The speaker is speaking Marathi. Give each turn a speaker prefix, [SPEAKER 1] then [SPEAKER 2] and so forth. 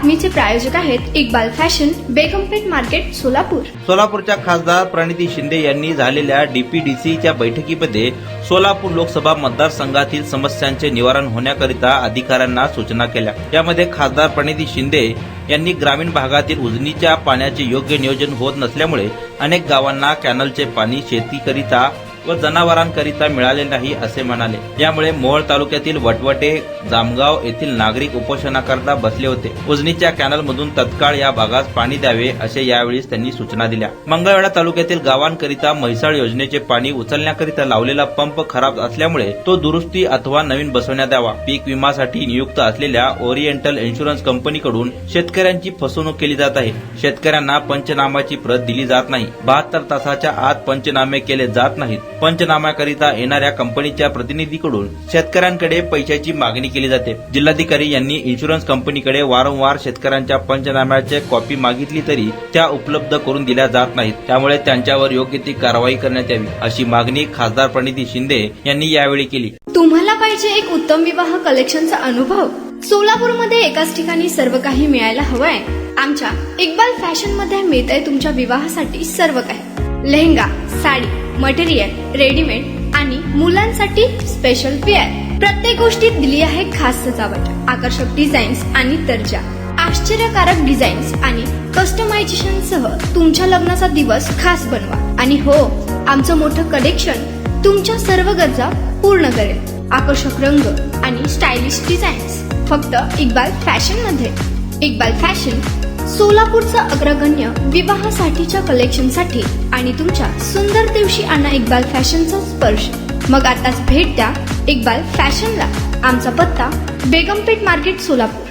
[SPEAKER 1] बातमीचे प्रायोजक आहेत इक्बाल फॅशन, बेगमपेठ मार्केट, सोलापूर.
[SPEAKER 2] सोलापूरच्या खासदार प्रणिती शिंदे यांनी झालेल्या डीपीडीसीच्या बैठकीमध्ये सोलापूर लोकसभा मतदारसंघातील समस्यांचे निवारण होण्याकरिता अधिकाऱ्यांना सूचना केल्या. यामध्ये खासदार प्रणिती शिंदे यांनी ग्रामीण भागातील उजनीच्या पाण्याचे योग्य नियोजन होत नसल्यामुळे अनेक गावांना कॅनलचे पाणी शेतीकरिता व जनावरांकरिता मिळाले नाही असे म्हणाले. यामुळे मोहोळ तालुक्यातील वटवटे, जामगाव येथील नागरिक उपोषणाकरता बसले होते. उजनीच्या कॅनलमधून तत्काळ या भागास पाणी द्यावे असे यावेळी त्यांनी सूचना दिल्या. मंगळवेढा तालुक्यातील गावांकरिता म्हैसाळ योजनेचे पाणी उचलण्याकरिता लावलेला पंप खराब असल्यामुळे तो दुरुस्ती अथवा नवीन बसवण्यात यावा. पीक विम्यासाठी नियुक्त असलेल्या ओरिएंटल इन्शुरन्स कंपनीकडून शेतकऱ्यांची फसवणूक केली जात आहे. शेतकऱ्यांना पंचनामाची प्रत दिली जात नाही. 72 तासाच्या आत पंचनामे केले जात नाहीत. पंचनाम्याकरिता येणाऱ्या कंपनीच्या प्रतिनिधीकडून शेतकऱ्यांकडे पैशाची मागणी केली जाते. जिल्हाधिकारी यांनी इन्शुरन्स कंपनीकडे वारंवार शेतकऱ्यांच्या पंचनाम्याची कॉपी मागितली तरी त्या उपलब्ध करून दिल्या जात नाहीत. त्यामुळे त्यांच्यावर योग्य ती कारवाई करण्यात यावी अशी मागणी खासदार प्रणिती शिंदे यांनी यावेळी केली.
[SPEAKER 1] तुम्हाला पाहिजे एक उत्तम विवाह कलेक्शनचा अनुभव? सोलापूरमध्ये एकाच ठिकाणी सर्व काही मिळायला हवंय. आमच्या इक्बाल फॅशन मध्ये मिळतंय तुमच्या विवाहासाठी सर्व काही. लेहंगा, साडी, मटेरियल, रेडीमेड आणि मुलांसाठी स्पेशल वेअर. प्रत्येक गोष्टीत दिली आहे खास सजावट, आकर्षक डिझाईन्स आणि दर्जा, आश्चर्यकारक डिझाईन्स आणि कस्टमायझेशन सह तुमच्या लग्नाचा दिवस खास बनवा. आणि हो, आमचं मोठं कलेक्शन तुमच्या सर्व गरजा पूर्ण करेल. आकर्षक रंग आणि स्टायलिश डिझाईन्स फक्त इक्बाल फॅशन मध्ये. इक्बाल फॅशन सोलापूरचा अग्रगण्य विवाहासाठीच्या कलेक्शनसाठी आणि तुमच्या सुंदर दिवशी आणा इक्बाल फॅशनचा स्पर्श. मग आताच भेट द्या इक्बाल फॅशनला. आमचा पत्ता बेगमपेठ मार्केट, सोलापूर.